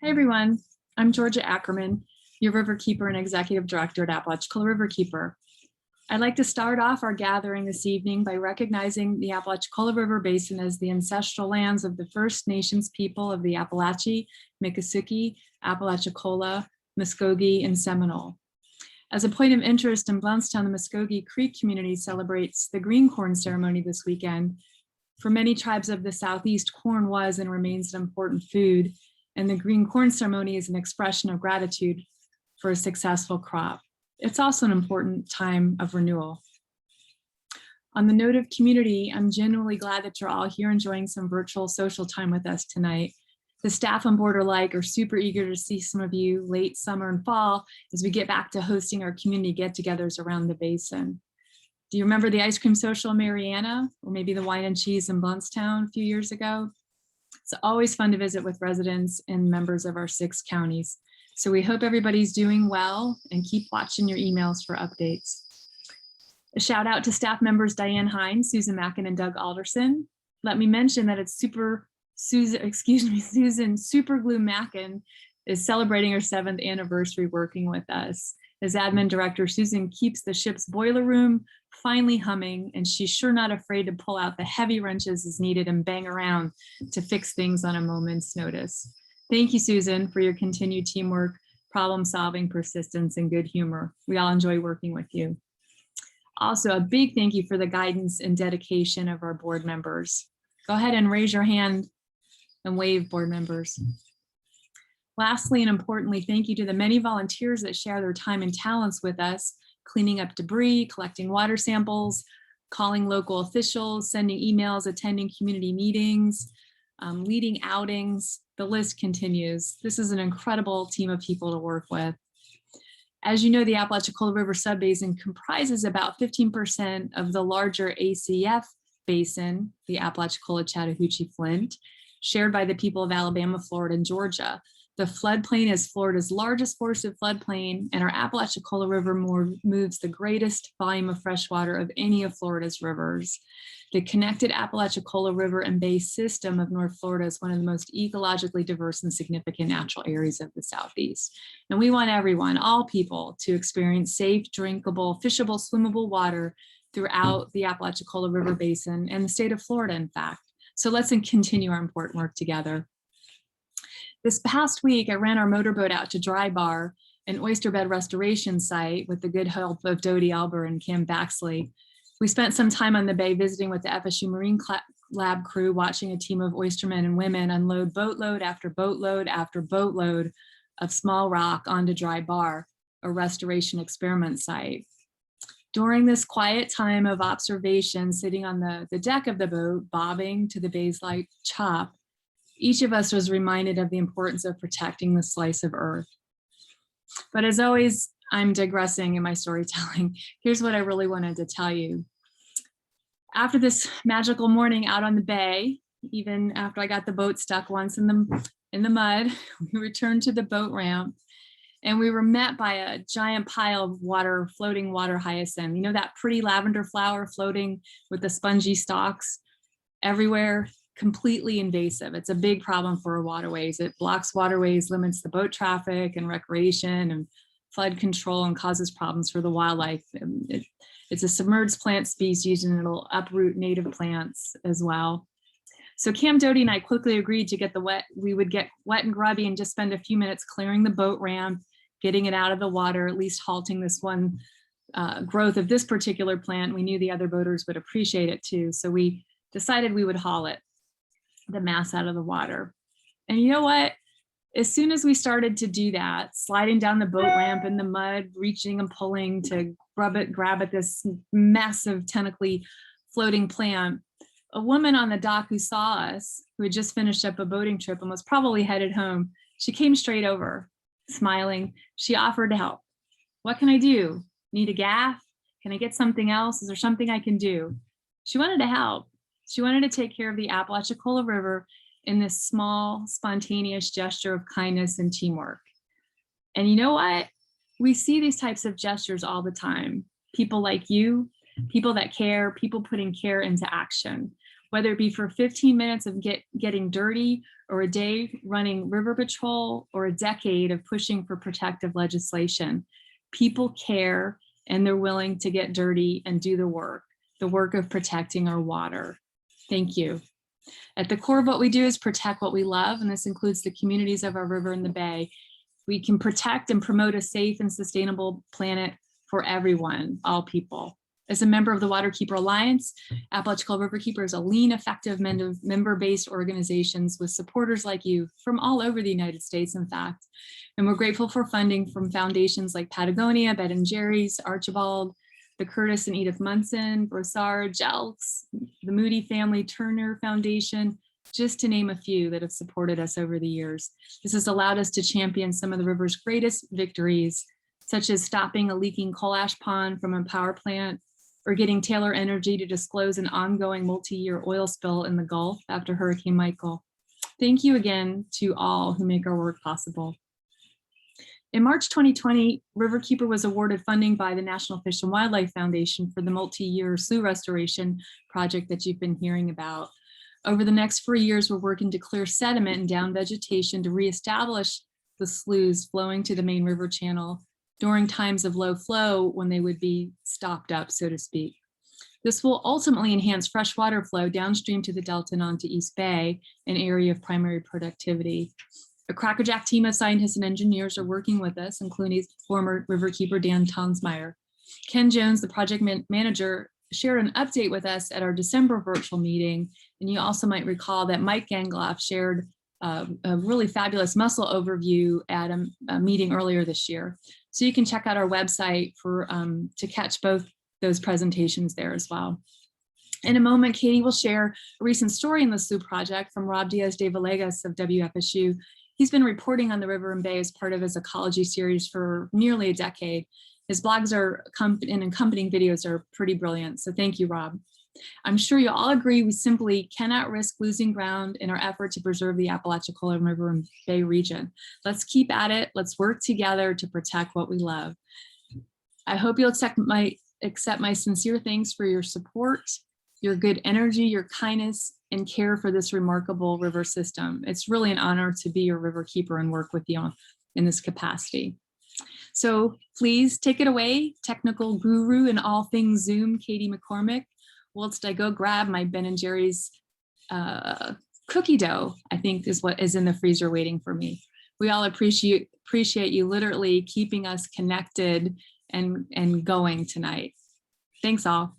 Hey everyone, I'm Georgia Ackerman, your Riverkeeper and Executive Director at Apalachicola Riverkeeper. I'd like to start off our gathering this evening by recognizing the Apalachicola River Basin as the ancestral lands of the First Nations people of the Appalachee, Miccosukee, Apalachicola, Muskogee, and Seminole. As a point of interest, in Blountstown, the Muskogee Creek community celebrates the green corn ceremony this weekend. For many tribes of the Southeast, corn was and remains an important food, and the green corn ceremony is an expression of gratitude for a successful crop. It's also an important time of renewal. On the note of community, I'm genuinely glad that you're all here enjoying some virtual social time with us tonight. The staff and board alike are super eager to see some of you late summer and fall as we get back to hosting our community get-togethers around the basin. Do you remember the ice cream social in Mariana, or maybe the wine and cheese in Blountstown a few years ago? It's always fun to visit with residents and members of our 6 counties. So we hope everybody's doing well and keep watching your emails for updates. A shout out to staff members Diane Hines, Susan Mackin, and Doug Alderson. Let me mention that it's Susan Superglue Mackin is celebrating her 7th anniversary working with us. As admin director, Susan keeps the ship's boiler room finally humming, and she's sure not afraid to pull out the heavy wrenches as needed and bang around to fix things on a moment's notice. Thank you, Susan, for your continued teamwork, problem solving, persistence, and good humor. We all enjoy working with you. Also, a big thank you for the guidance and dedication of our board members. Go ahead and raise your hand and wave, board members. Lastly, and importantly, thank you to the many volunteers that share their time and talents with us, cleaning up debris, collecting water samples, calling local officials, sending emails, attending community meetings, leading outings. The list continues. This is an incredible team of people to work with. As you know, the Apalachicola River Subbasin comprises about 15% of the larger ACF basin, the Apalachicola Chattahoochee Flint, shared by the people of Alabama, Florida, and Georgia. The floodplain is Florida's largest forested floodplain, and our Apalachicola River moves the greatest volume of fresh water of any of Florida's rivers. The connected Apalachicola River and Bay system of North Florida is one of the most ecologically diverse and significant natural areas of the Southeast. And we want everyone, all people, to experience safe, drinkable, fishable, swimmable water throughout the Apalachicola River Basin and the state of Florida, in fact. So let's continue our important work together. This past week, I ran our motorboat out to Dry Bar, an oyster bed restoration site, with the good help of Dodie Alber and Kim Baxley. We spent some time on the bay visiting with the FSU Marine Lab crew, watching a team of oystermen and women unload boatload after boatload after boatload of small rock onto Dry Bar, a restoration experiment site. During this quiet time of observation, sitting on the deck of the boat, bobbing to the bay's light chop, each of us was reminded of the importance of protecting the slice of earth. But as always, I'm digressing in my storytelling. Here's what I really wanted to tell you. After this magical morning out on the bay, even after I got the boat stuck once in the mud, we returned to the boat ramp, and we were met by a giant pile of water, floating water hyacinth. You know, that pretty lavender flower floating with the spongy stalks everywhere? Completely invasive. It's a big problem for our waterways. It blocks waterways, limits the boat traffic and recreation and flood control, and causes problems for the wildlife. It's a submerged plant species, and it'll uproot native plants as well. So Cam, Doty, and I quickly agreed to we would get wet and grubby and just spend a few minutes clearing the boat ramp, getting it out of the water, at least halting this one growth of this particular plant. We knew the other boaters would appreciate it too. So we decided we would haul the mass out of the water. And you know what? As soon as we started to do that, sliding down the boat ramp in the mud, reaching and pulling to grab at this massive tentacly floating plant, a woman on the dock who saw us, who had just finished up a boating trip and was probably headed home, she came straight over, smiling. She offered to help. What can I do? Need a gaff? Can I get something else? Is there something I can do? She wanted to help. She wanted to take care of the Apalachicola River in this small, spontaneous gesture of kindness and teamwork. And you know what? We see these types of gestures all the time. People like you, people that care, people putting care into action. Whether it be for 15 minutes of getting dirty, or a day running river patrol, or a decade of pushing for protective legislation. People care, and they're willing to get dirty and do the work of protecting our water. Thank you. At the core of what we do is protect what we love, and this includes the communities of our river and the bay. We can protect and promote a safe and sustainable planet for everyone, all people. As a member of the Waterkeeper Alliance, Apalachicola Riverkeeper is a lean, effective member-based organizations with supporters like you from all over the United States, in fact. And we're grateful for funding from foundations like Patagonia, Ben & Jerry's, Archibald, the Curtis and Edith Munson, Brossard, Jelks, the Moody Family Turner Foundation, just to name a few that have supported us over the years. This has allowed us to champion some of the river's greatest victories, such as stopping a leaking coal ash pond from a power plant, or getting Taylor Energy to disclose an ongoing multi-year oil spill in the Gulf after Hurricane Michael. Thank you again to all who make our work possible. In March 2020, Riverkeeper was awarded funding by the National Fish and Wildlife Foundation for the multi-year slough restoration project that you've been hearing about. Over the next 4 years, we're working to clear sediment and down vegetation to reestablish the sloughs flowing to the main river channel during times of low flow when they would be stopped up, so to speak. This will ultimately enhance freshwater flow downstream to the Delta and onto East Bay, an area of primary productivity. A crackerjack team of scientists and engineers are working with us, including former Riverkeeper Dan Tonsmeyer. Ken Jones, the project manager, shared an update with us at our December virtual meeting. And you also might recall that Mike Gangloff shared a really fabulous mussel overview at a meeting earlier this year. So you can check out our website for to catch both those presentations there as well. In a moment, Katie will share a recent story in the slough project from Rob Diaz de Villegas of WFSU. He's been reporting on the river and bay as part of his ecology series for nearly a decade. His blogs and accompanying videos are pretty brilliant, so thank you, Rob. I'm sure you all agree we simply cannot risk losing ground in our effort to preserve the Apalachicola River and Bay region. Let's keep at it. Let's work together to protect what we love. I hope you'll accept my sincere thanks for your support, your good energy, your kindness, and care for this remarkable river system. It's really an honor to be your river keeper and work with you in this capacity. So please take it away, technical guru in all things Zoom, Katie McCormick. Whilst I go grab my Ben & Jerry's cookie dough, I think is what is in the freezer waiting for me. We all appreciate you literally keeping us connected and going tonight. Thanks all.